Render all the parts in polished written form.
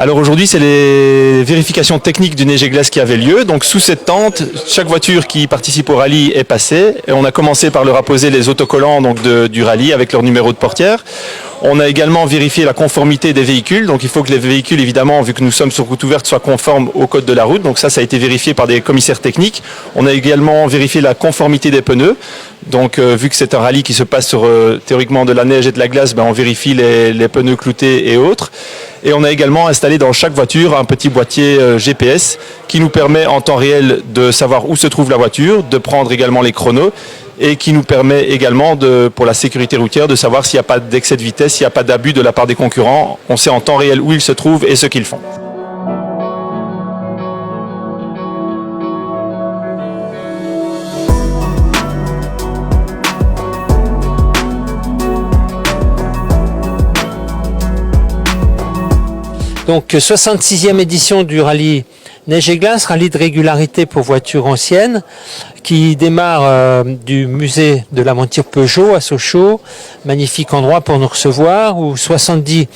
Alors aujourd'hui, c'est les vérifications techniques du neige et glace qui avaient lieu. Donc sous cette tente, chaque voiture qui participe au rallye est passée. Et on a commencé par leur apposer les autocollants du rallye avec leur numéro de portière. On a également vérifié la conformité des véhicules. Donc il faut que les véhicules, évidemment, vu que nous sommes sur route ouverte, soient conformes au code de la route. Donc ça a été vérifié par des commissaires techniques. On a également vérifié la conformité des pneus. Donc vu que c'est un rallye qui se passe sur théoriquement de la neige et de la glace, on vérifie les pneus cloutés et autres. Et on a également installé dans chaque voiture un petit boîtier GPS qui nous permet en temps réel de savoir où se trouve la voiture, de prendre également les chronos et qui nous permet également, pour la sécurité routière, de savoir s'il n'y a pas d'excès de vitesse, s'il n'y a pas d'abus de la part des concurrents. On sait en temps réel où ils se trouvent et ce qu'ils font. Donc 66e édition du rallye Neige et Glace, rallye de régularité pour voitures anciennes, qui démarre du musée de l'aventure Peugeot à Sochaux, magnifique endroit pour nous recevoir, où 70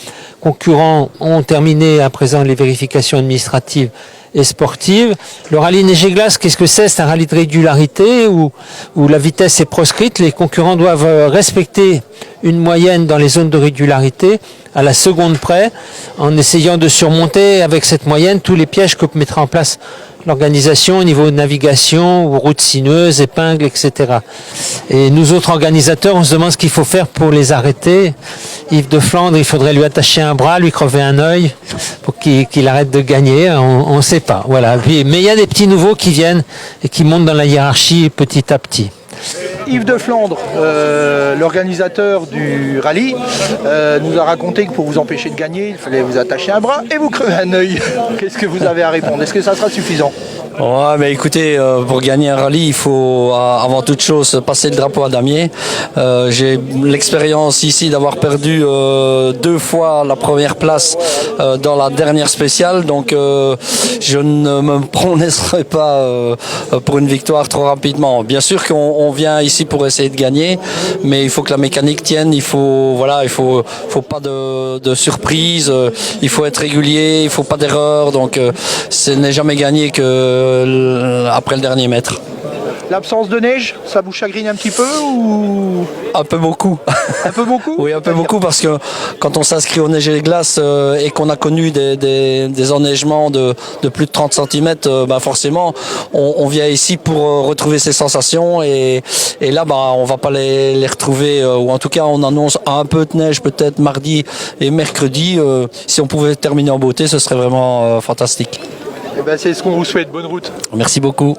concurrents ont terminé à présent les vérifications administratives et sportives. Le rallye Neige et Glace, qu'est-ce que c'est? C'est un rallye de régularité où la vitesse est proscrite, les concurrents doivent respecter une moyenne dans les zones de régularité à la seconde près, en essayant de surmonter avec cette moyenne tous les pièges que mettra en place l'organisation au niveau de navigation, ou routes sinueuses, épingles, etc. Et nous autres organisateurs, on se demande ce qu'il faut faire pour les arrêter. Yves de Flandre, il faudrait lui attacher un bras, lui crever un œil pour qu'il arrête de gagner. On ne sait pas. Voilà. Mais il y a des petits nouveaux qui viennent et qui montent dans la hiérarchie petit à petit. Yves de Flandre, l'organisateur du rallye, nous a raconté que pour vous empêcher de gagner, il fallait vous attacher un bras et vous crever un œil. Qu'est-ce que vous avez à répondre? Est-ce que ça sera suffisant? Ouais, mais écoutez, pour gagner un rallye, il faut avant toute chose passer le drapeau à damier. J'ai l'expérience ici d'avoir perdu 2 fois la première place dans la dernière spéciale, donc je ne me prononcerai pas pour une victoire trop rapidement. Bien sûr qu'on vient ici pour essayer de gagner, mais il faut que la mécanique tienne. Il faut pas de surprise. Il faut être régulier. Il faut pas d'erreur. Donc ce n'est jamais gagné que après le dernier mètre. L'absence de neige, ça vous chagrine un petit peu ou... Un peu beaucoup. Un peu beaucoup? Oui, un peu beaucoup, parce que quand on s'inscrit au Neige et Glace et qu'on a connu des enneigements de plus de 30 cm, forcément, on vient ici pour retrouver ces sensations et là, on va pas les retrouver, ou en tout cas, on annonce un peu de neige peut-être mardi et mercredi. Si on pouvait terminer en beauté, ce serait vraiment fantastique. C'est ce qu'on vous souhaite. Bonne route. Merci beaucoup.